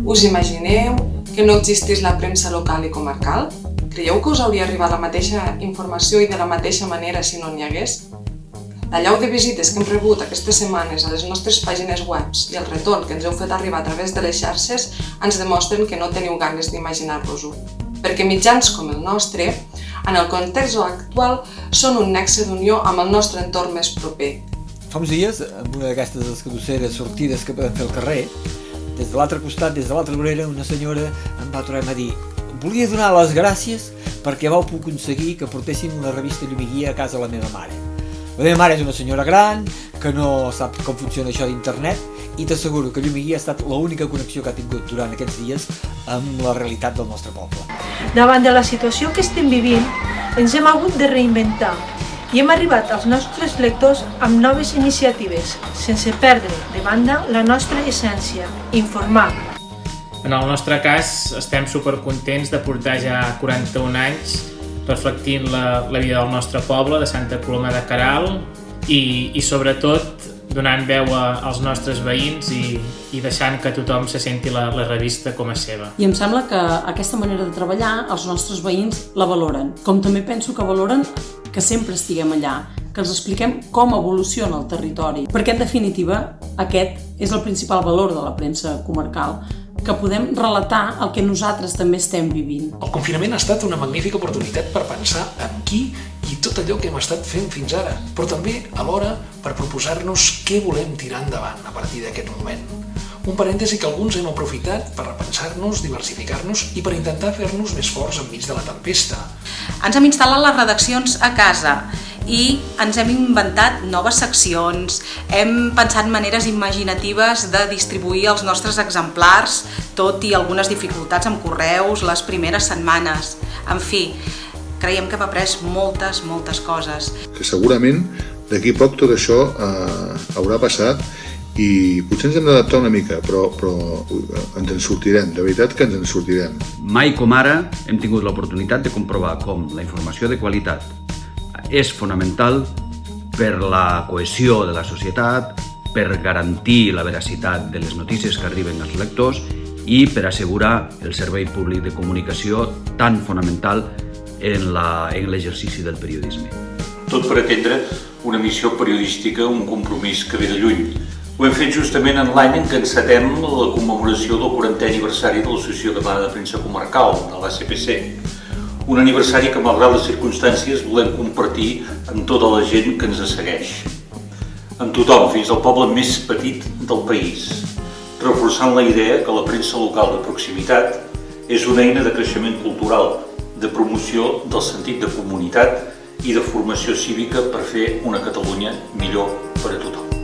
Us imagineu que no existís la premsa local i comarcal? Creieu que us hauria arribat la mateixa informació i de la mateixa manera si no n'hi hagués? L'allau de visites que hem rebut aquestes setmanes a les nostres pàgines web i el retorn que ens heu fet arribar a través de les xarxes ens demostren que no teniu ganes d'imaginar-vos-ho. Perquè mitjans com el nostre, en el context actual, són un nexe d'unió amb el nostre entorn més proper. Fa uns dies, amb una d'aquestes escadusseres sortides que podem fer al carrer, des de l'altre costat, des de l'altra vorera, una senyora em va tornar a dir: volia donar les gràcies perquè vau aconseguir que portessin una revista Llum i Guia a casa la meva mare. La meva mare és una senyora gran, que no sap com funciona això d'internet, i t'asseguro que Llum i Guia ha estat l'única connexió que ha tingut durant aquests dies amb la realitat del nostre poble. Davant de la situació que estem vivint, ens hem hagut de reinventar i hem arribat als nostres lectors amb noves iniciatives, sense perdre de banda la nostra essència, informar. En el nostre cas, estem supercontents de portar ja 41 anys reflectint la vida del nostre poble, de Santa Coloma de Queralt i sobretot donant veu als nostres veïns i deixant que tothom se senti la revista com a seva. I em sembla que aquesta manera de treballar els nostres veïns la valoren, com també penso que valoren que sempre estiguem allà, que els expliquem com evoluciona el territori, perquè en definitiva aquest és el principal valor de la premsa comarcal, que podem relatar el que nosaltres també estem vivint. El confinament ha estat una magnífica oportunitat per pensar en qui i tot allò que hem estat fent fins ara, però també, alhora, per proposar-nos què volem tirar endavant a partir d'aquest moment. Un parèntesi que alguns hem aprofitat per repensar-nos, diversificar-nos i per intentar fer-nos més forts enmig de la tempesta. Ens hem instal·lat les redaccions a casa i ens hem inventat noves seccions, hem pensat maneres imaginatives de distribuir els nostres exemplars, tot i algunes dificultats amb correus les primeres setmanes. En fi, creiem que hem après moltes coses. Que segurament d'aquí poc tot això haurà passat i potser ens hem d'adaptar una mica, però ens en sortirem, de veritat que ens en sortirem. Mai com ara hem tingut l'oportunitat de comprovar com la informació de qualitat és fonamental per la cohesió de la societat, per garantir la veracitat de les notícies que arriben als lectors i per assegurar el servei públic de comunicació tan fonamental en l'exercici del periodisme. Tot per atendre una missió periodística, un compromís que ve de lluny. Ho hem fet justament en l'any en què encetem la commemoració del 40è aniversari de l'Associació Catalana de Premsa Comarcal, de l'ACPC. Un aniversari que, malgrat les circumstàncies, volem compartir amb tota la gent que ens segueix. Amb tothom, fins al poble més petit del país, reforçant la idea que la premsa local de proximitat és una eina de creixement cultural, de promoció del sentit de comunitat i de formació cívica per fer una Catalunya millor per a tothom.